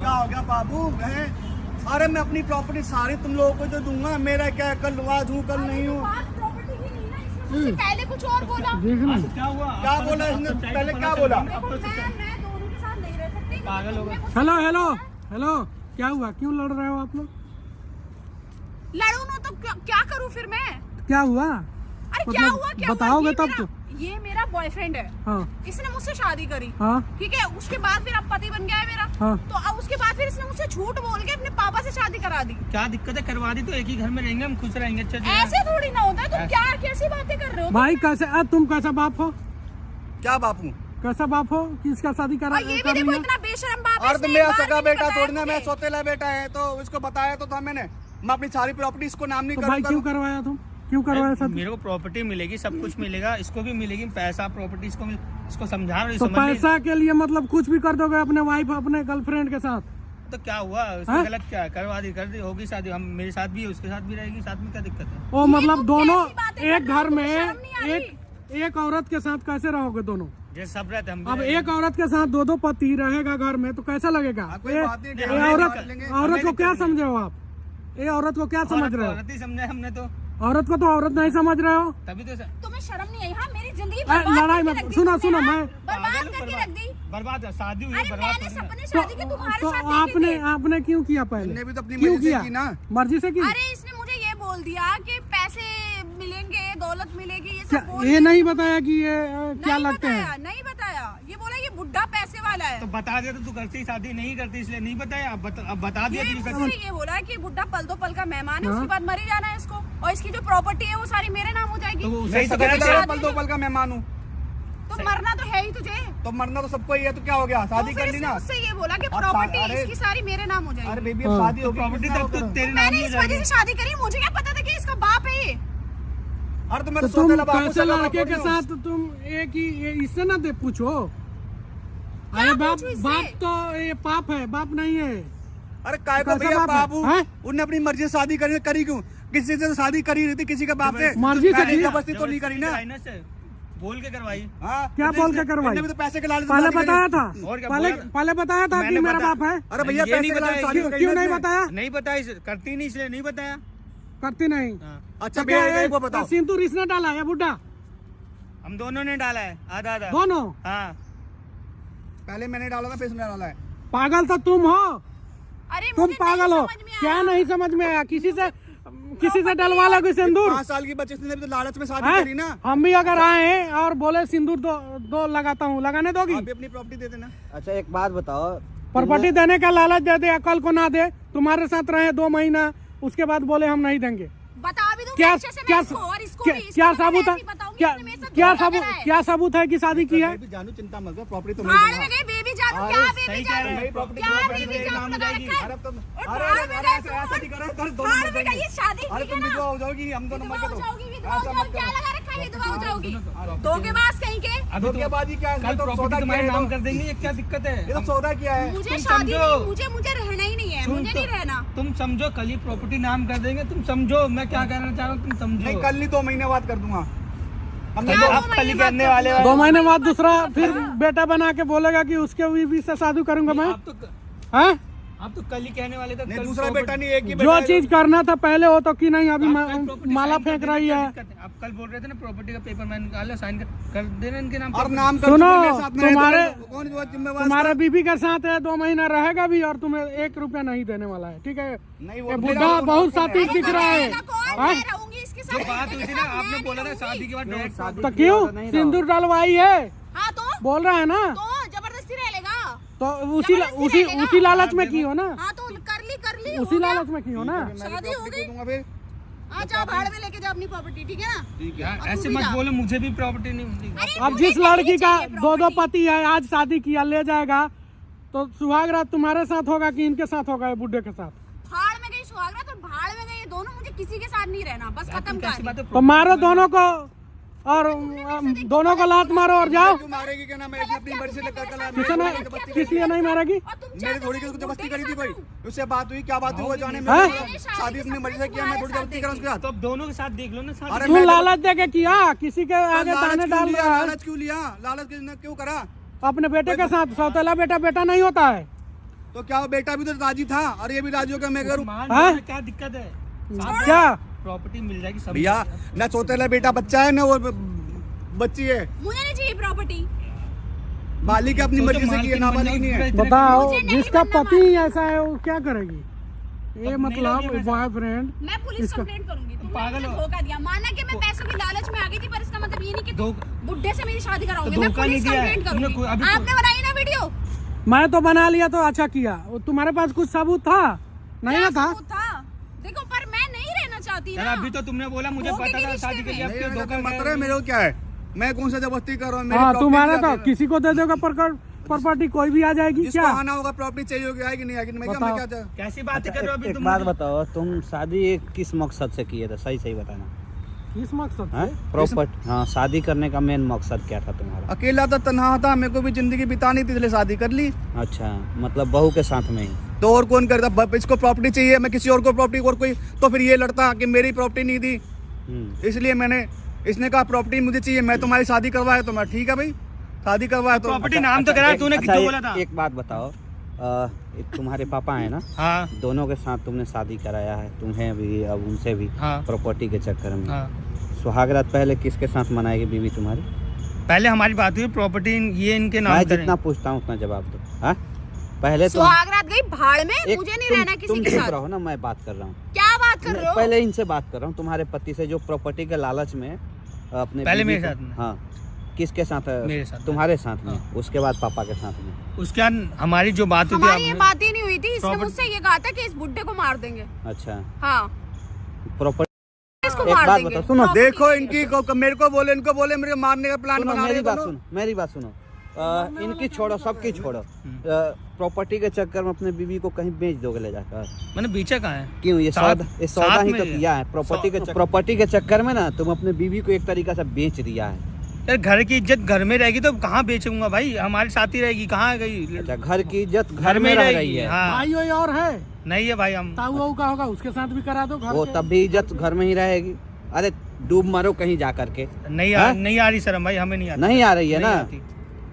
क्या हो गया बाबू? अरे मैं अपनी प्रॉपर्टी सारी तुम लोगों को जो दूंगा। मेरा क्या कल आज हूँ कल नहीं हूँ। पहले कुछ और बोला। क्या हुआ? क्या बोला इसने? पहले क्या बोला? मैं दोनों के साथ नहीं रह सकती। पागल हो गए। हेलो हेलो हेलो, क्या हुआ? क्यों लड़ रहे हो आप लोग? लड़ू ना तो क्या करूँ फिर मैं? क्या हुआ? अरे क्या हुआ? क्या बताओगे तब तो। ये मेरा बॉयफ्रेंड है। हाँ। इसने मुझसे शादी करी। हाँ। ठीक है, उसके बाद फिर अब पति बन गया है मेरा। हाँ। तो अब उसके बाद फिर इसने मुझसे झूठ बोल के अपने पापा से शादी करा दी। क्या दिक्कत है? करवा दी तो एक ही घर में रहेंगे, हम खुश रहेंगे। अच्छे से। ऐसे थोड़ी ना होता है। तुम क्या कैसी बातें कर रहे हो? भाई कैसे तुम कैसा बाप हो? क्या बापू? कैसा बाप हो? किसका शादी करा? और ये भी देखो इतना बेशरम बाप है। और तो मेरा सगा बेटा थोड़ी ना, मैं सौतेला बेटा है तो इसको बताया तो था मैंने। मैं अपनी सारी प्रॉपर्टी इसको नाम नहीं तो भाई क्यों करवाया तुम? क्यों करवाया शादी? मेरे को प्रॉपर्टी मिलेगी, सब कुछ मिलेगा, इसको भी मिलेगी, पैसा प्रॉपर्टी इसको समझा रहा तो पैसा के लिए मतलब कुछ भी कर दोगे अपने वाइफ अपने गर्लफ्रेंड के साथ? तो क्या हुआ उसमें? गलत क्या है? करवा दी, कर दी, होगी शादी। हम मेरे साथ भी है, उसके साथ भी रहेगी, साथ में क्या दिक्कत है? ओ मतलब दोनों एक घर में शर्म नहीं एक औरत के साथ कैसे रहोगे दोनों? जैसे सब रहते हम भी अब रहेंगे। एक औरत के साथ दो पति रहेगा घर में तो कैसा लगेगा? कोई ये बात नहीं, ये हमें औरत बात लेंगे। औरत को क्या समझे हो आप? ये औरत को क्या समझ रहे हो? औरत ही समझे हमने तो। औरत को तो औरत नहीं समझ रहे हो। तभी तो तुम्हें शर्म नहीं आई? हाँ, मेरी जिंदगी लड़ाई में सुनो मैं बर्बाद करके रख दी। बर्बाद है, शादी हुई है, अरे बर्बाद मैंने थोड़ी ना। सपने शादी के तुम्हारे तो साथ देखे थे। आपने क्यों किया पहले? हमने भी तो अपनी क्यों मर्जी से किया? की ना। मर्जी से की? अरे इसने मुझे ये बोल दिया कि पैसे मिलेंगे, दौलत मिलेगी, ये क्या सब बोल ये नहीं बताया कि ये क्या नहीं लगते हैं? बताया, नहीं बताया। ये बोला ये बुढ़ा पैसे वाला है। तो बता दिया तो तू करती शादी नहीं करती, इसलिए नहीं बताया। अब बता दिया ये तो मुझसे ये बोला कि बुढ़ा पल दो पल का मेहमान है, उसके बाद मर ही जाना है इसको, और इसकी जो प्रॉपर्टी है वो सारी मेरे नाम हो जाएगी। तो मैं सही तो सगा कह बेटा रहा पल दो पल का मेहमान हूँ। तो मरना तो है ही तुझे। तो मरना तो सबको ही है, तो क्या हो गया? शादी तो कर फिर ली इसने ना। मुझसे ये बोला कि अब प्रॉपर्टी अरे- इसकी सारी मेरे नाम हो अरे जाएगी। बेबी अब शादी होगी, प्रॉपर्टी कितना तब तो होगा? तेरे नाम मैंने ही हो इस वजह जाएगी। से शादी करी, मुझे क्या पता था कि इसका बाप है ये। अरे तो तो मेरे तुम सौतेला बापू कैसे सगा बाप लड़के के थोड़ी हूँ। साथ तुम एक ही इससे ना दे पूछो। अरे पूछूं इससे? बाप तो ये पाप है, बाप नहीं है। अरे काय को कैसा भैया बाप है? बाबू हैं? उनने अपनी मर्जी से शादी करी क्यों? किसी से शादी करी रही थी, किसी के बाप से मर्जी से की। जबरदस्ती तो नहीं करी ना। बोल के करवाई। हाँ, क्या इतने- बोल के करवाई? इतने भी तो पैसे के लालच में पहले शादी करी। बताया था, और क्या पहले बोला? पहले बताया था कि मैंने मेरा बताया। बाप है। अरे भैया ये पैसे नहीं के लालच बताया, शादी क्यों करी क्यों ना नहीं इसने। बताया? नहीं बताया, करती नहीं इसलिए नहीं बताया। करती नहीं। हाँ। अच्छा तो क्या भैया है? एक वो बताओ। सिंदूर इसने डाला है बुड्ढा? हम दोनों ने डाला है, आधा आधा। दोनों? हाँ। पहले मैंने डाला था, फिर इसने डाला है। पागल तो तुम हो, अरे तुम मुझे पागल हो। नहीं समझ में क्या आया। नहीं समझ में आया? किसी से डलवा लोगे सिंदूर? 5 साल की बच्चे ने भी तो लालच में शादी हैं? करी ना। हम भी अगर आए हैं और बोले सिंदूर दो लगाता हूँ, लगाने दोगी? आप भी अपनी प्रॉपर्टी दे देना। अच्छा एक बात बताओ, प्रॉपर्टी देने का लालच दे दे, अकल को ना दे। तुम्हारे साथ रहे 2 महीना, उसके बाद बोले हम नहीं देंगे। बता भी दूंगी क्या अच्छे से क्या मैं इसको, और इसको क्या भी, इसको क्या तो मैं सबूत है? ऐसे ही बताऊंगी, क्या इसने मेरे साथ क्या धोखा सबूत करा है। क्या सबूत है कि शादी की है? मैं भी जानू, चिंता मत करो, प्रॉपर्टी तो भाड़ मैं में गई बेबी जानू, अरे क्या सही बेबी कह जानू, रहे हैं। प्रॉपर्टी क्या तो बेबी मेरे जानू नाम हो लगा जाएगी। रखा है? अरे तुम और अरे भाड़ में अरे गए ऐसे तुम। ऐसा नहीं करो, कर दो भाड़ में गई ये शादी, अरे ठीक है तुम ना? विधवा हो जाओगी, हम दोनों मर विधवा के हो तो जाओगी, विधवा हो ऐसा जाओगी, मत क्या करो। लगा रखा है विधवा हो जाओगी? दोनों- धोखेबाज कहीं के। अभी तो धोखेबाजी क्या है? कल तो प्रॉपर्टी सौदा तुम्हारे किया है नाम तो। कर देंगे, ये क्या दिक्कत है? ये तो सौदा किया है। मुझे तुम शादी समझो। नहीं, मुझे रहना ही नहीं है, मुझे नहीं रहना। तुम समझो, कल ही प्रॉपर्टी नाम कर देंगे, तुम समझो मैं क्या कहना चाह रहा हूँ, तुम समझो। नहीं कल नहीं, 2 महीने बाद कर दूंगा। हमने क्या दो- दो आप कल ही महीने करने बाद वाले कर 2 महीने बाद दूसरा फिर बेटा बना के बोलेगा कि उसके बीवी से शादी करूंगा मैं। आप तो कल ही कहने वाले थे। नहीं कल दूसरा property- बेटा नहीं, एक ही बेटा जो है। चीज करना था पहले हो तो कि नहीं, अभी आप कल property माला sign कर फेंक देंगे, रही क्या है। दिक्कत है? आप कल बोल रहे थे ना प्रॉपर्टी का पेपर मैंने निकाला, साइन कर देना इनके नाम और पर। नाम कर सुनो, दूंगा, मेरे साथ में तुम्हारे- है तो कौन जिम्मेवार? तुम्हारे बीबी के साथ है, 2 महीना रहेगा भी और तुम्हें 1 रुपया नहीं देने वाला है, ठीक है? नहीं ये वो बुढ़ा बहुत साथी दिख रहा है। रहेगा कौन? हाँ? मैं रहूंगी इसके जो साथ, बात बेटे हुई के थी ना, साथ, आपने मैं बोला था नहीं शादी के बाद नहीं, डायरेक्ट शादी तो की क्यों बात नहीं सिंदूर डलवाई है? हाँ तो बोल रहा है ना, जबरदस्ती रह लेगा। तो उसी लालच में की हो ना, हाँ तो कर ली उसी लालच में की हो ना। शादी हो गई। दूंगा फिर। हाँ जाओ भाड़ में लेके जाओ अपनी प्रॉपर्टी, ठीक है ना? ठीक है। यार, अब ऐसे तू भी मत जा। बोलो, मुझे भी प्रॉपर्टी नहीं मिली। अरे अब मुझे जिस नहीं लड़की का चाहिए 2 property। पति है, आज शादी किया, ले जाएगा तो सुहाग रात तुम्हारे साथ होगा कि इनके साथ होगा, ये बुड्ढे के साथ? भाड़ में गई सुहागरात और भाड़ में गई ये दोनों, मुझे किसी के साथ नहीं रहना, बस खत्म कैसी बात कर। है? तो मारो दोनों को, और दोनों को लात मारो और जाओ। क्यों मारेगी? क्या नाम है? अपनी मर्जी से लेकर कल किसी ने किस लिए नहीं मारेगी? और तुम मेरी चाहते थोड़ी हो की जबरदस्ती बुड्ढे करी के थी साथ कोई? रहूं? उससे बात हुई, क्या बात हुई वो जाने में। हैं? शादी अपनी मर्जी से किया, मैं थोड़ी जबरदस्ती करा उसके साथ। तो अब दोनों के साथ देख लो ना साथ। अरे तू मैं- लालच दे के किया, किसी के आगे लालच ताने क्यों डाल लिया? रहा है। लालच क्यों लिया? लालच क्यों करा? अपने बेटे के साथ, सौतेला बेटा बेटा नहीं होता है। तो क्या वो बेटा भी तो राजी था और ये भी राजी हो गया मैं करूँ? हाँ? क्या दिक्कत है? क्या प्रॉपर्टी मिल जाएगी सब। भैया ना सौतेला बेटा बच्चा है ना वो बच्ची है, मुझे नहीं चाहिए प्रॉपर्टी। मालिक अपनी तो मर्जी से मालकिन किए ना बन मालिक जाओ, नहीं है। पूरा बताओ, मुझे नहीं जिसका बनना पति ही ऐसा है वो क्या करेगी? ये अब मतलब नहीं लगे बॉयफ्रेंड। मैं पुलिस कंप्लेंट करूंगी। तुमने पागल मुझे हो। धोखा दिया, माना कि मैं पैसों की लालच में आ गई थी, पर इसका मतलब ये नहीं कि दो बुड्ढे से मेरी शादी कराओगे। तो मैं धोखा नहीं पुलिस दिया है। कंप्लेंट तुमने करूंगी। अभी आपने बनाई ना वीडियो? मैं तो बना लिया तो अच्छा किया। वो तुम्हारे पास कुछ सबूत था? नहीं क्या ना था? सबूत था? देखो, पर मैं नहीं रहना चाहती यार ना। अभी तो तुमने बोला मुझे धोखे पता के था रिश्ते शादी के लिए, में। अब क्यों धोखा मत रहे मेरे को क्या है, मैं कौन सा जबरदस्ती कर रहा हूँ? मेरी हाँ, property तुम्हारा क्या तो है? किसी को दे दोगे प्रॉपर्टी, कोई भी आ जाएगी जिसको क्या? आना होगा प्रॉपर्टी चाहिए होगी, आएगी नहीं आएगी, मैं क्या बताओ। कैसी बात कर रहे हो अभी एक तुम? बात बताओ, तुम शादी किस मकसद से किए थे? सही सही बताना। किस मकसद हाँ? से? प्रॉपर्टी, हाँ, शादी करने का मेन मकसद क्या था तुम्हारा? अकेला था, तन्हा था, मेरे को भी जिंदगी बितानी थी इसलिए शादी कर ली। अच्छा, मतलब बहू के साथ में ही? तो और कौन करता? इसको प्रॉपर्टी चाहिए, मैं किसी और को प्रॉपर्टी और कोई, तो फिर ये लड़ता कि मेरी प्रॉपर्टी नहीं दी, इसलिए मैंने, इसने कहा प्रॉपर्टी मुझे चाहिए, मैं तुम्हारी शादी करवाया तो मैं ठीक है भाई, शादी करवाया तो प्रॉपर्टी नाम तो करा तूने, अच्छा, क्यों बोला था? एक बात बताओ, एक तुम्हारे पापा है ना, हाँ दोनों के साथ तुमने शादी कराया है, तुम्हें भी अब उनसे भी, हाँ प्रॉपर्टी के चक्कर में। हाँ। सुहागरात पहले किसके साथ मनाएगी बीवी तुम्हारी? पहले हमारी बात हुई प्रॉपर्टी ये इनके नाम मैं करें। जितना पूछता हूँ उतना जवाब दो। हाँ, पहले तो सुहागरात गई भाड़ में, एक मुझे नहीं तुम- रहना किसी तुम के चुप साथ। रहो ना, मैं बात कर रहा हूँ। क्या बात कर रहे हो? पहले इनसे बात कर रहा हूँ, तुम्हारे पति से जो प्रॉपर्टी के लालच में अपने पहले बीवी मेरे को- साथ में। हाँ, किसके साथ? मेरे साथ में। तुम्हारे साथ में। हाँ। उसके बाद पापा के साथ में। उसके बाद हमारी जो बात हुई हमारी ये थी बात ही नहीं हुई थी। इसने प्रॉपर्टी- मुझसे ये कहा था कि इस बुड्ढे को मार देंगे। अच्छा, हाँ, प्रॉपर्टी, इसको एक मार बात देंगे। बताओ, सुनो, प्रॉपर्टी देखो के लिए। इनकी मेरे को बोले, इनको बोले मेरे मारने का प्लान सुनो, बना मेरी रहे बात बोलो। सुनो, मेरी बात सुनो। इनकी छोड़ो, सबकी छोड़ो। प्रॉपर्टी के चक्कर में अपने बीवी को कहीं बेच दोगे ले जाकर? मैंने बीचा कहाँ है? क्यों? ये साथ- सौदा साथ ही में तो है। किया है। प्रॉपर्टी के चक्कर में ना तुम अपने बीवी को एक तरीका से बेच दिया है। यार घर की इज्जत घर में रहेगी तो कहाँ बेचूंगा भाई, हमारे साथ ही रहेगी, कहाँ गई? अच्छा, घर की इज्जत घर में रह रही है। हाँ भाई वही और है, नहीं है भाई, हम ताऊ वाऊ का होगा, उसके साथ भी करा दो घर वो के। तब भी इज्जत घर में ही रहेगी। अरे डूब मरो कहीं जा करके। नहीं हाँ? नहीं आ रही शर्म भाई, हमें नहीं आती। नहीं आ रही है नहीं ना? आती।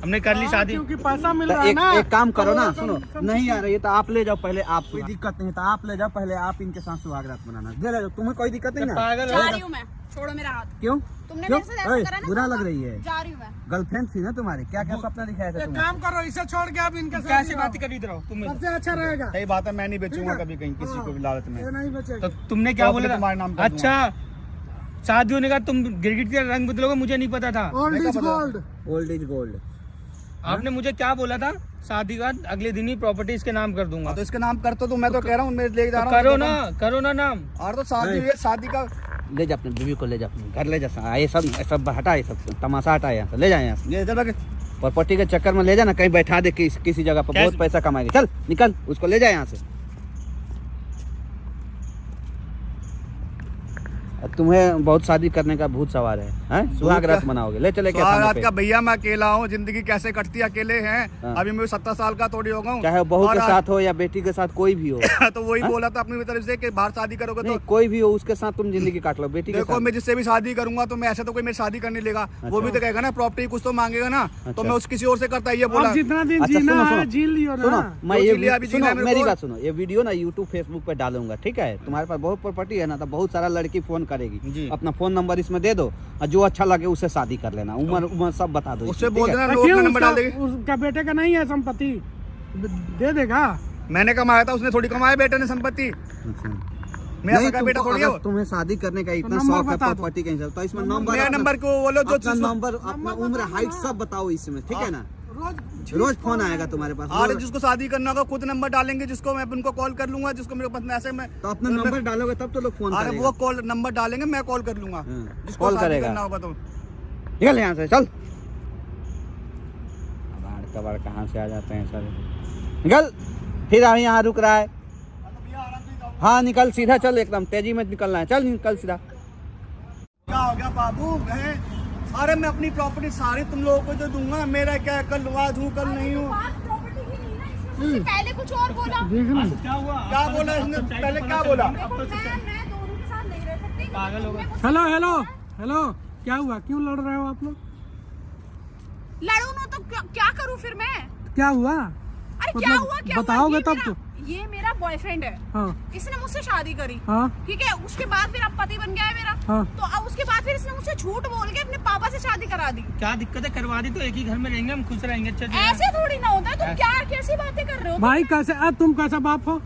हमने कर ली हाँ, शादी। क्योंकि पैसा मिल तो रहा है ना। एक काम करो ना, तो सुनो, सब- नहीं आ रही है तो आप ले जाओ पहले, आप कोई दिक्कत नहीं, तो आप ले जाओ पहले, आप इनके साथ सुहागरात मनाना ले जाओ, तुम्हें कोई दिक्कत नहीं ना? पागल जा हो रही हूँ मैं, छोड़ो मेरा हाथ। क्यों? तुमने क्यों? मेरे साथ ओए, ऐसा करा ना, बुरा तो लग रही है। जा रही हूँ मैं। गर्लफ्रेंड थी ना तुम्हारी, क्या क्या सपना दिखाया था एक तुम्हें? काम करो, इसे छोड़ के आप इनके साथ कैसी ही बात रहो। कर रही रहो तुम? सबसे अच्छा रहेगा। सही बात है, मैं नहीं बेचूंगा ठीक है। कभी कहीं किसी को भी लालच में। ये नहीं बचेगा। तो तुमने क्या प्रॉपर्टी बोला तुम्हारे नाम था? कर दूंगा। अच्छा, शादी होने का तुम गिरगिट के रंग बदलोगे, मुझे नहीं पता था। Old is gold. Old is gold. आपने मुझे क्या बोला था? शादी का अगले दिन ही प्रॉपर्टी इसके नाम कर दूंगा। हाँ, तो इसके नाम कर तो मैं तो कह रहा हूँ, मैं ले जा तो रहा हूँ। करो ना नाम। और तो शादी हुई है, शादी का ले जा अपने बीवी को, ले जा अपने घर ले जा। ये सब हटा, ये सब तमाशा हटा, यहाँ से ले जा, यहाँ से ये इधर प्रॉपर्टी के चक्कर में ले जाना, कहीं बैठा दे किसी जगह पर, बहुत पैसा कमाएगी। चल निकल, उसको ले जा यहाँ से। तुम्हें बहुत शादी करने का भूत सवार है, हैं? सुहागरात मनाओगे, ले चले क्या थाने रात पे? का भैया मैं अकेला हूँ, जिंदगी कैसे कटती है, अकेले हैं। हाँ। अभी मैं 70 साल का थोड़ी हो गया हूँ। चाहे बहू और के आज- साथ हो या बेटी के साथ, कोई भी हो। तो वही हाँ? बोला था अपनी तरफ से कि बाहर शादी करोगे नहीं, तो कोई भी हो उसके साथ तुम जिंदगी काट लो, बेटी के देखो, साथ। मैं जिससे भी शादी करूंगा तो मैं ऐसे तो कोई मेरी शादी करने लेगा, वो भी तो कहेगा ना प्रॉपर्टी कुछ तो मांगेगा ना, तो अच्छा। मैं उस किसी और से करता ये बोला। अब जितना दिन अच्छा, जीना सुनो, है सुनो। जी लियो सुनो, ना। मैं जो ये जी लिया, अभी सुनो, जीना है मेरे मेरी को। बात सुनो, ये वीडियो ना यूट्यूब फेसबुक पे डालूंगा, ठीक है? तुम्हारे पास बहुत प्रॉपर्टी है ना, तो बहुत सारा लड़की फोन करेगी, जी। अपना फोन नंबर इसमें दे दो, और जो अच्छा लगे उससे शादी कर लेना, उम्र सब बता दो उससे इसमें, बोल ठीक है? देना तो लोग क्यों नंबर डाल देंगे। उसका बेटे का नहीं है संपत्ति, दे देगा। मैंने कमाया था, उसने थोड़ी कमाया बेटे ने संपत्ति। अच्छा। मेरा नहीं, सगा बेटा तुमको थोड़ी है अगर वो। तुम्हें शादी करने का इतना नंबर शौक है बता दो। प्रॉपर्टी के हिसाब, तो इसमें नंबर, मेरा अपना- नंबर को बोलो जो अपना नंबर, अपना उम्र, हाइट सब बताओ इसमें, ठीक है ना? रोज फोन आएगा तुम्हारे पास। अरे जिसको शादी करना होगा खुद नंबर डालेंगे, जिसको मैं उनको कॉल कर लूंगा, जिसको मेरे पास ऐसे में तो अपना नंबर डालोगे तब तो लोग फोन अरे करेगा। वो कॉल नंबर डालेंगे, मैं कॉल कर लूंगा, हाँ, जिसको कॉल शादी करेगा। करना होगा तो। निकल यहाँ से, चल। कबाड़ कहाँ से आ जाते हैं सर, निकल। फिर अभी यहाँ रुक रहा है। हाँ निकल, सीधा चल, एकदम तेजी में निकलना है, चल निकल सीधा। क्या हो गया बाबू? अरे मैं अपनी प्रॉपर्टी सारी तुम लोगों को जो दूंगा, मेरा क्या, कल आज हूँ कल नहीं हूँ। बात प्रॉपर्टी की नहीं ना, इसने मुझसे पहले कुछ और बोला। देखना क्या हुआ? क्या बोला इसने? पहले क्या बोला? देखो, मैं दोनों के साथ नहीं रह सकती। पागल हो गए। हेलो हेलो हेलो, क्या हुआ, क्यों लड़ रहे हो आप लोग? लड़ू ना तो क्या करूँ फिर मैं? क्या हुआ? और क्या हुआ क्या बताओगे हुआ? तब तो। ये मेरा बॉयफ्रेंड है, हाँ इसने मुझसे शादी करी, हाँ ठीक है। उसके बाद फिर अब पति बन गया है मेरा, हाँ। तो अब उसके बाद फिर इसने मुझसे झूठ बोल के अपने पापा से शादी करा दी। क्या दिक्कत है, करवा दी तो एक ही घर में रहेंगे, हम खुश रहेंगे अच्छे से। ऐसे थोड़ी ना होता है, तुम क्या कैसी बातें कर रहे हो? भाई कैसे तुम कैसा बाप हो,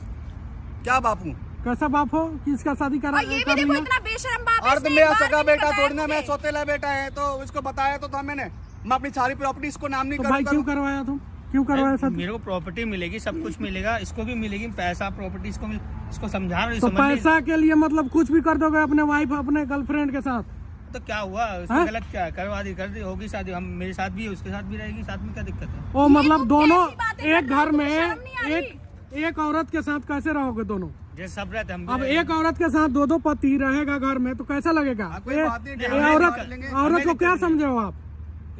क्या बापू? कैसा बाप हो, किसका शादी करा और ये भी कर देखो लिया? इतना बेशरम बाप है, और तो इसने मेरा एक बार सगा भी नहीं बेटा बताया थोड़ी ना, मैं मुझे। सौतेला बेटा है तो उसको बताया तो था मैंने। मैं अपनी सारी प्रॉपर्टी इसको नाम नहीं तो भाई क्यों करूँगा। करवाया तुम, क्यों करवाया शादी? मेरे को प्रॉपर्टी मिलेगी, सब कुछ मिलेगा, इसको भी मिलेगी, पैसा प्रॉपर्टी इसको समझा रहा हूँ, तो समझ नहीं- पैसा के लिए मतलब कुछ भी कर दोगे अपने वाइफ अपने गर्लफ्रेंड के साथ? तो क्या हुआ, हाँ? उसमें गलत क्या है, करवा दी, कर दी, होगी शादी, हम मेरे साथ भी है, उसके साथ भी रहेगी, साथ में क्या दिक्कत है? ओ मतलब तुम दोनों कैसी बातें एक कर रहे हो? घर में तुम्हें शर्म नहीं आ एक औरत के साथ कैसे रहोगे दोनों? जैसे सब रहते हम भी अब रहेंगे। एक औरत के साथ दो पति रहेगा घर में तो कैसा लगेगा? कोई ये बात नहीं, ये हमें औरत बांट लेंगे। औरत को क्या समझे हो आप?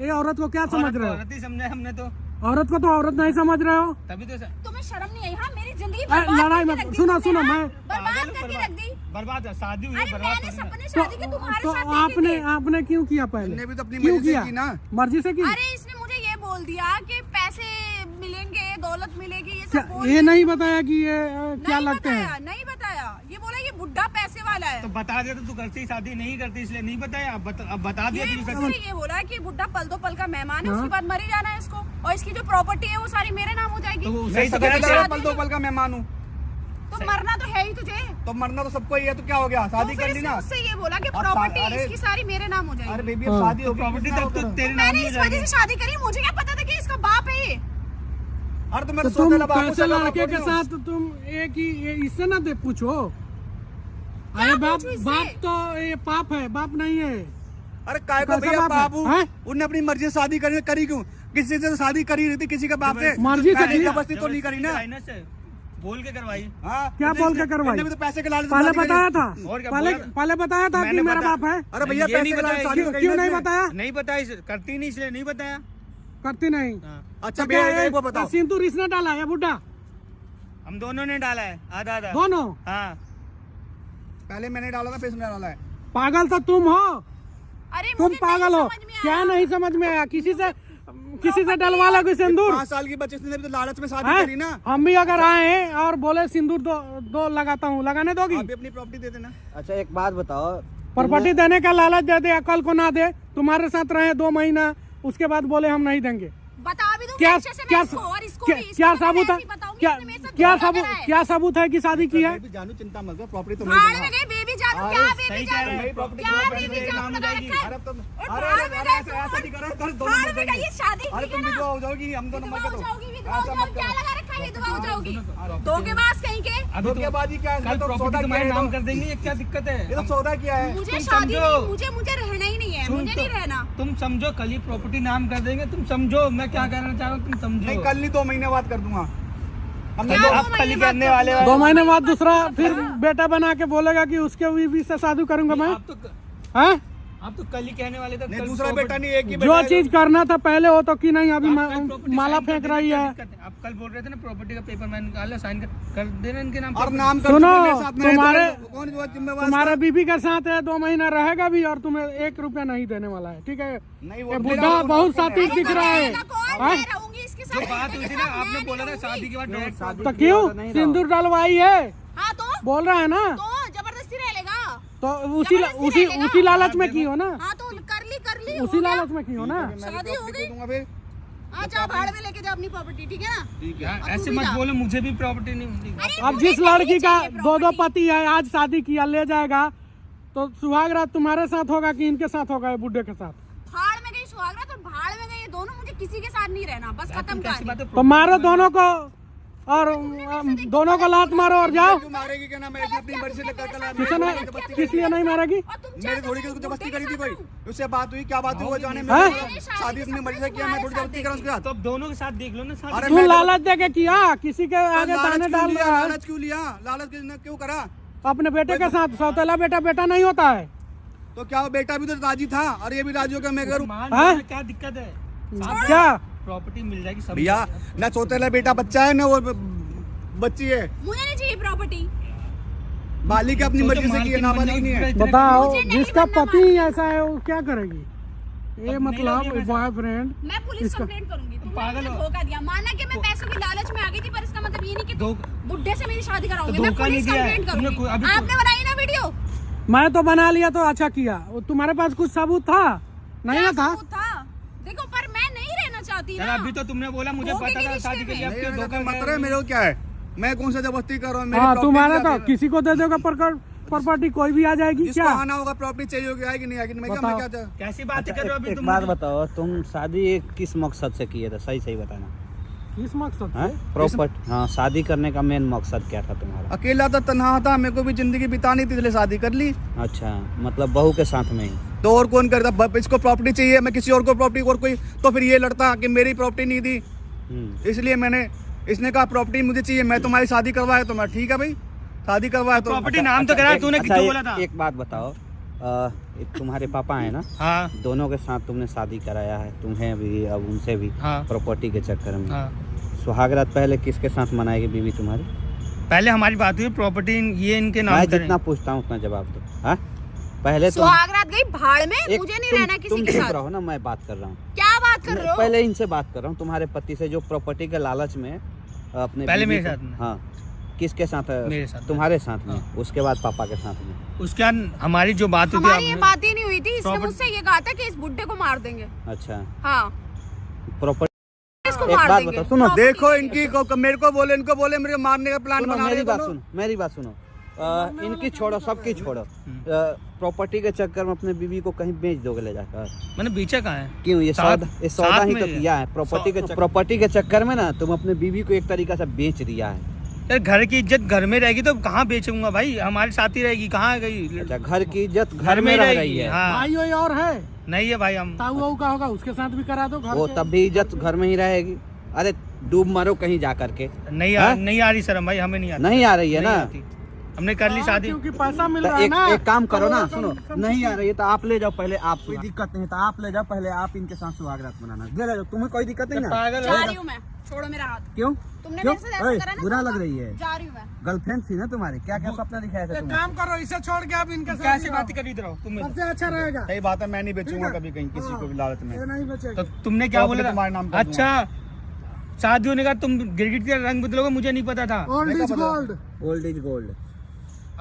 ये औरत को क्या समझ रहे हो? औरत ही समझे हमने तो, औरत को तो औरत नहीं समझ रहे हो। तभी तो तुम्हें शर्म नहीं आई? हाँ, मेरी जिंदगी लड़ाई में सुनो मैं बर्बाद करके रख दी। बर्बाद है, शादी हुई है, अरे बर्बाद मैंने थोड़ी ना। सपने शादी के तुम्हारे तो साथ देखे थे। आपने क्यों किया पहले? हमने भी तो अपनी क्यों मर्जी से किया? की ना। मर्जी से की? अरे इसने मुझे ये बोल दिया कि पैसे मिलेंगे, दौलत मिलेगी, ये क्या सब बोल ये नहीं बताया कि ये क्या नहीं लगते हैं? बताया, नहीं बताया। ये बोला ये बुढ़ा पैसे वाला है। तो बता दिया तो तू करती शादी नहीं करती, इसलिए नहीं बताया, अब बता दिया ये तुझे मुझसे ये बोला कि बुढ़ा पल दो पल का मेहमान है, हाँ। उसके बाद मर ही जाना है इसको, और इसकी जो प्रॉपर्टी है वो सारी मेरे नाम हो जाएगी। तो वो मैं सही तो सगा कह बेटा रहा है, पल दो पल का मेहमान हूँ। तो मरना तो है ही तुझे। तो मरना तो सबको ही है, तो क्या हो गया, शादी तो कर फिर ली इसने ना। मुझसे ये बोला कि अब प्रॉपर्टी अरे- इसकी सारी मेरे नाम हो अरे जाएगी। बेबी हाँ। अब शादी होगी, प्रॉपर्टी कितना तब तो होता है? तेरे नाम मैंने ही हो इस वजह जाएगी। से शादी करी, मुझे क्या पता था कि इसका बाप है ये। अरे तो तो मेरे तुम सौतेला बापू कैसे सगा लड़के बापू के नहीं हूँ। साथ तुम एक ही इससे ना दे पूछो। क्या अरे बाप पूछूं इससे? बाप तो ये पाप है, बाप नहीं है। अरे काय को कैसा भैया बाप है? बाबू हैं? उनने अपनी मर्जी से शादी करी क्यों? किसी से तो शादी करी रही थी, किसी के बाप से मर्जी से की। जबरदस्ती तो नहीं करी ना। से बोल के करवाई। हाँ, क्या इसने- बोल के करवाई? इनने भी तो पैसे के लालच में पहले शादी करी। बताया था, और क्या पहले बोला था? पहले बताया था कि मैंने मेरा बताया। बाप है। अरे भैया ये पैसे नहीं के लालच से बताया, शादी क्यों करी क्यों ना नहीं इसने। बताया? नहीं बताया, करती नहीं इसलिए नहीं बताया। करती नहीं। हाँ। अच्छा तो क्या भैया है? एक वो बताओ। सिंदूर इसने डाला है बुढ़ा? हम दोनों ने डाला है, आधा आधा। दोनों? हाँ, पहले मैंने डाला था, फिर उसने डाला है। पागल तो तुम हो, अरे तुम मुझे पागल नहीं हो। समझ में क्या आया। नहीं समझ में आया? किसी से डलवा लोगे सिंदूर? 5 साल की बच्ची ने भी तो लालच में शादी हैं? करी ना। हम भी अगर आए और बोले सिंदूर दो लगाता हूँ, लगाने दोगी? आप भी अपनी प्रॉपर्टी दे देना। अच्छा एक बात बताओ, प्रॉपर्टी देने का लालच दे दे, कल को ना दे, तुम्हारे साथ रहे 2 महीना, उसके बाद बोले हम नहीं देंगे। बता भी दूंगी क्या अच्छे से मैं क्या इसको, और इसको क्या भी, इसको क्या तो मैं सबूत है? ऐसे ही बताऊंगी, क्या इसने मेरे साथ क्या धोखा सबूत करा है। क्या सबूत है कि शादी की है? मैं भी जानू, चिंता मत करो, प्रॉपर्टी तो भाड़ मैं में गई बेबी जानू, अरे क्या सही बेबी कह जानू, रहे हैं। मेरी प्रॉपर्टी क्या तो बेबी मेरे जानू नाम हो लगा जाएगी। रखा है? अरे तुम और अरे भाड़ में गई ऐसे ऐसे नहीं करो, कर दो भाड़ नंबर में देंगे। गई शादी अरे की तुम है विधवा ना? हो जाओगी, हम दोनों विधवा मत हो करो। जाओगी, विधवा हो ऐसा जाओगी, मत क्या करो। लगा रखा है विधवा हो जाओगी? धोखेबाज कहीं के। अभी तो धोखेबाजी क्या है? कल तो प्रॉपर्टी सौदा किया तुम्हारे है, नाम तो- कर देंगे, ये क्या दिक्कत है? ये तो सौदा किया है। मुझे तुम शादी समझो। नहीं, मुझे रहना ही नहीं है, सुन मुझे तो- नहीं रहना। तुम समझो, कल ही प्रॉपर्टी नाम कर देंगे, तुम समझो मैं क्या कहना चाह रहा हूँ, तुम समझो। नहीं कल नहीं, 2 महीने बाद कर दूंगा। हमने क्या दो- आप 2 कल ही महीने बाद करने कर वाले दूंगा? 2 महीने बाद दूसरा फिर बेटा बना के बोलेगा कि उसके बीवी से शादी करूंगा मैं। हैं? आप तो कल ही कहने वाले थे। नहीं कल दूसरा प्रॉपर्टी- बेटा नहीं, एक ही बेटा जो है। चीज करना था पहले हो तो की नहीं, अभी आप कल प्रॉपर्टी माला साइन कर फेंक देंगे, रही क्या है। दिक्कत है? आप कल बोल रहे थे ना प्रॉपर्टी का पेपर मैंने निकाला, साइन कर देना इनके नाम और पर। नाम कर सुनो, दूंगा, मेरे साथ में तुम्हारे- तो कौन जिम्मेवार? तुम्हारे बीबी के साथ है 2 महीना रहेगा भी और तुम्हें 1 रुपया नहीं देने वाला है, ठीक है? नहीं ये वो बुढ़ा मेरा बहुत कौन है? साथी दिख रहा है। रहेगा कौन? हैं? मैं रहूंगी इसके साथ। जो बात हुई थी ना, आपने मैं बोला था नहीं शादी के बाद रहूंगी। डायरेक्ट शादी तो की क्यों बात नहीं सिंदूर डलवाई है हाँ तो बोल रहा है ना? जबरदस्ती रह लेगा। तो उसी लालच में की हो ना? हाँ तो कर ली उसी लालच में की हो ना? मैं शादी हो प्रॉपर्टी गई। दे दूंगा फिर। हाँ जा भाड़ में लेके जा अपनी प्रॉपर्टी, ठीक है ना? ठीक है। हाँ, अब ऐसे तू भी मत जा। बोलो, मुझे भी प्रॉपर्टी नहीं मिली। अरे अब मुझे जिस नहीं लड़की का चाहिए 2 property। पति है, आज शादी किया, ले जाएगा तो सुहाग रात तुम्हारे साथ होगा कि इनके साथ होगा, ये बुढ़े के साथ? भाड़ में गई सुहागरात और भाड़ में गई ये दोनों, मुझे किसी के साथ नहीं रहना, बस खत्म कैसी कहानी। बात है? तो मारो दोनों को और दोनों को लात मारो और जाओ। क्यों मारेगी? क्या नाम है? अपनी मर्जी से लेकर कल किसी ने किस लिए नहीं मारेगी? और तुम मेरी चाहते थोड़ी हो की जबरदस्ती बुड्ढे करी के थी कोई? साथ उससे बात हुई, क्या बात हुई वो जाने हैं? में। शादी अपनी मर्जी से किया, मैं थोड़ी जबरदस्ती करा उसके साथ। तो अब दोनों के साथ देख लो ना शादी। अरे तू मैं- लालच दे के किया, किसी के आगे लालच ताने क्यों डाल लिया? रहा है। लालच क्यों लिया? लालच क्यों करा? अपने बेटे के साथ सौतेला बेटा नहीं होता है। तो क्या वो बेटा भी तो राजी था और ये भी राजी हो गया मैं करूँ? मान हाँ? लो, क्या दिक्कत है? क्या प्रॉपर्टी मिल जाएगी सब। भैया ना सौतेला बेटा बच्चा है ना वो बच्ची है। मुझे नहीं चाहिए प्रॉपर्टी। बालिक अपनी मर्जी से की है, नाबालिग नहीं है। बताओ, मुझे नहीं जिसका बनना पति ऐसा है वो क्या करेगी? ये नहीं मतलब लगी मैं बॉयफ्रेंड मैं पुलिस इसका- कंप्लेंट करूंगी। तुम पागल हो। धोखा दिया, माना कि मैं पैसों की लालच में आ गई थी, पर इसका मतलब ये नहीं कि धोखा- बुड्ढे से मेरी शादी कराऊंगी। तो मैं धोखा पुलिस नहीं दिया है। कंप्लेंट तुमने करूंगी। अभी तो- आपने बनाई ना वीडियो? मैं तो बना लिया तो अच्छा किया। वो तुम्हारे पास कुछ सबूत था? नहीं क्या ना था? सबूत था? देखो, पर मैं नहीं रहना चाहती सर ना। अभी तो तुमने बोला मुझे धोखे पता के था रिश्ते शादी के लिए, में। अब क्यों धोखा मत कर रहे, मेरे को क्या है, मैं कौन सा जबरदस्ती कर रहा हूँ? मेरी हाँ property तुम्हारा क्या तो है? किसी को दे दोगे प्रॉपर्टी, कोई भी आ जाएगी जिसको क्या? आना होगा प्रॉपर्टी चाहिए होगी, आएगी नहीं आएगी, मैं क्या बताओ। कैसी बात अच्छा, कर रहे हो अभी एक तुम? बात बताओ, तुम शादी किस मकसद से किए थे? सही सही बताना। किस मकसद हाँ से? प्रॉपर्टी, हाँ शादी करने का मेन मकसद क्या था तुम्हारा? अकेला था, तन्हा था, मेरे को भी जिंदगी बितानी थी, इसलिए शादी कर ली। अच्छा, मतलब बहू के साथ में ही? तो और कौन करता? इसको प्रॉपर्टी चाहिए, मैं किसी और को प्रॉपर्टी और कोई, तो फिर ये लड़ता कि मेरी प्रॉपर्टी नहीं दी, इसलिए मैंने, इसने कहा प्रॉपर्टी मुझे चाहिए, मैं तुम्हारी शादी करवाया, तो मैं ठीक है भाई, शादी करवाया तो प्रॉपर्टी नाम तो करा, तूने अच्छा, क्यों बोला था? एक बात बताओ, एक तुम्हारे पापा है ना, हाँ दोनों के साथ तुमने शादी कराया है, तुम्हें भी अब उनसे भी, हाँ प्रॉपर्टी के चक्कर में। हाँ। सुहागरात पहले किसके साथ मनाएगी बीवी तुम्हारी? पहले हमारी बात हुई प्रॉपर्टी ये इनके नाम मैं करें। जितना पूछता हूँ उतना जवाब दो। हाँ पहले तो सुहागरात गई भाड़ में, एक मुझे नहीं तुम- रहना किसी तुम के चुप साथ। रहो ना, मैं बात कर रहा हूँ। क्या बात कर रहे हो? पहले इनसे बात कर रहा हूँ, तुम्हारे पति से जो प्रॉपर्टी के लालच में अपने पहले बीवी मेरे को- साथ में। हाँ किसके साथ? मेरे साथ में। तुम्हारे साथ में, हाँ। उसके बाद पापा के साथ में। उसके बाद हमारी जो बात हुई हमारी ये थी बात ही नहीं हुई थी, इसने प्रॉपर्टी- मुझसे ये कहा था कि इस बुड्ढे को मार देंगे। अच्छा, हाँ, प्रॉपर्टी इसको एक मार बात देंगे। बताओ, सुनो, प्रॉपर्टी देखो के लिए। इनकी मेरे को बोले, इनको बोले मेरे मारने का प्लान सुनो बना मेरी रहे बात हो। सुनो, मेरी बात सुनो। इनकी छोड़ो, सबकी छोड़ो। प्रॉपर्टी के चक्कर में अपने बीवी को कहीं बेच दोगे ले जाकर? मैंने बीचा कहाँ है? क्यों? ये साथ- सौदा साथ ही में तो है। किया है। प्रॉपर्टी के चक्कर में ना तुम अपने बीवी को एक तरीका से बेच दिया है। यार घर की इज्जत घर में रहेगी तो कहाँ बेचूंगा भाई, हमारे साथ ही रहेगी, कहाँ गई? अच्छा, घर की इज्जत घर में रह रही है। हाँ भाई वही और है, नहीं है भाई, हम ताऊ वाऊ का होगा, उसके साथ भी करा दो घर वो के। तब भी इज्जत घर में ही रहेगी। अरे डूब मरो कहीं जा करके। नहीं हाँ? नहीं आ रही शर्म भाई, हमें नहीं आती। नहीं आ रही है नहीं ना? आती। हमने कर ली हाँ, शादी। क्योंकि पैसा मिल तो रहा है ना। एक काम करो ना, तो सुनो, सब नहीं आ रही है तो आप ले जाओ पहले, आप कोई दिक्कत नहीं, तो आप ले जाओ पहले, आप इनके साथ सुहागरात मनाना। ले जाओ, तुम्हें कोई दिक्कत नहीं ना? पागल जा हो? रही हूँ मैं, छोड़ो मेरा हाथ। क्यों? तुमने क्यों? मेरे साथ ऐसा ओए, करा ना, बुरा तो लग रही है। जा रही हूँ मैं। गर्लफ्रेंड थी ना तुम्हारी, क्या क्या सपना दिखाया था एक तुमने? काम करो, इसे छोड़ के आप इनके साथ कैसी ही बात रहो। कर रही तुम? सबसे अच्छा रहेगा। सही बात है, मैं नहीं बेचूंगा ठीक है। कभी कहीं किसी को भी लालच में। ये नहीं बचेगा। तो तुमने क्या बोला तुम्हारे नाम था? कर अच्छा, शादी होने का तुम गिरगिट के रंग बदलोगे, मुझे नहीं पता था। ओल्ड देखा इज पता। गोल्ड। Old is gold.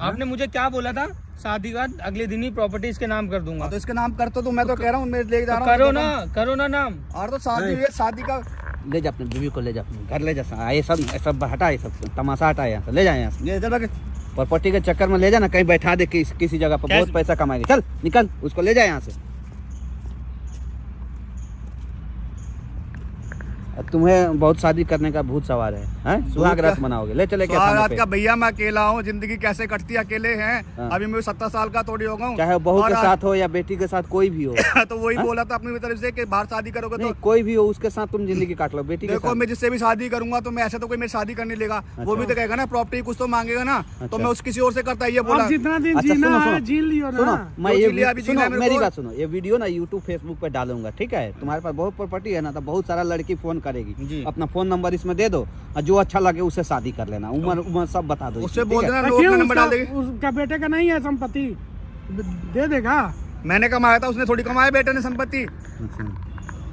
आपने मुझे क्या बोला था? शादी के बाद अगले दिन ही प्रॉपर्टी इसके नाम कर दूंगा। तो इसके नाम कर तो मैं तो कह रहा हूँ, मैं ले जा तो रहा हूँ। करो ना नाम। और तो शादी हुई है, शादी का ले जा अपने बीवी को, ले जा अपने घर ले जा। ये सब हटा, ये सब तमाशा हटा, यहाँ से ले जा। यहाँ से ये इधर प्रॉपर्टी के चक्कर में ले जाना, कहीं बैठा दे किसी जगह पर, बहुत पैसा कमाएगी। चल निकल, उसको ले जा यहाँ से। तुम्हें बहुत शादी करने का भूत सवार है? सुहागरात मनाओगे? ले चले क्या थाने रात पे? का भैया, मैं अकेला हूँ, जिंदगी कैसे कटती है, अकेले हैं। हाँ। अभी मैं 70 साल का थोड़ी हो गया हूँ। चाहे बहू के और साथ हो या बेटी के साथ, कोई भी हो। तो वही हाँ? बोला था अपनी तरफ से कि बाहर शादी करोगे नहीं, तो कोई भी हो, उसके साथ तुम जिंदगी काट लो। बेटी के देखो, साथ मैं जिससे भी शादी करूंगा तो मैं ऐसे तो कोई मेरी शादी करने लेगा, वो भी तो कहेगा ना प्रॉपर्टी कुछ तो मांगेगा ना, तो अच्छा। मैं उस किसी और से करता है, ये बोला। अब जितना दिन अच्छा, जीना सुनो, है सुनो। जी लियो सुनो, ना। मैं जो ये जी लिया, अभी सुनो, जीना है मेरे मेरी को। बात सुनो, ये वीडियो ना यूट्यूब फेसबुक पे डालूंगा, ठीक है? तुम्हारे पास बहुत प्रॉपर्टी है ना, तो बहुत सारा लड़की फोन करेगी। जी। अपना फोन नंबर इसमें दे दो, और जो अच्छा लगे उससे शादी कर लेना। उम्र सब बता दो उससे इसमें, बोल ठीक है? देना, तो लोग क्यों अपना नंबर डाल देंगे। उसका बेटे का नहीं है संपत्ति, दे देगा। मैंने कमाया था, उसने थोड़ी कमाया बेटे ने संपत्ति। अच्छा।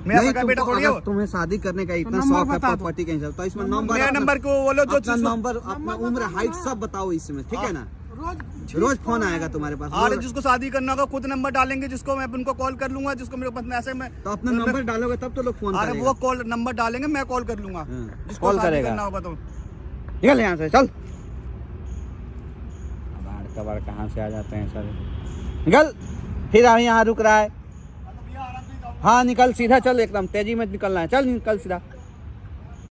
मेरा नहीं, सगा बेटा तुमको थोड़ी है अगर वो। तुम्हें शादी करने का इतना नंबर शौक है बता दो। प्रॉपर्टी के हिसाब, तो इसमें नंबर मेरा नंबर को बोलो, जो अपना चीज- नंबर, अपना उम्र, हाइट सब बताओ इसमें, ठीक है ना? रोज फोन आएगा तुम्हारे पास। अरे जिसको शादी करना होगा खुद नंबर डालेंगे, जिसको मैं उनको कॉल कर लूंगा, जिसको मेरे पास ऐसे में तो अपना नंबर डालोगे तब तो लोग फोन अरे करेगा। वो कॉल नंबर डालेंगे, मैं कॉल कर लूंगा, हाँ, जिसको कॉल शादी करेगा। करना होगा तो। निकल यहाँ से, चल। कबाड़ कहाँ से आ जाते हैं सारे। निकल, फिर अब यहाँ रुक रहा है। हाँ निकल, सीधा चल, एकदम तेजी में निकलना है। चल निकल सीधा।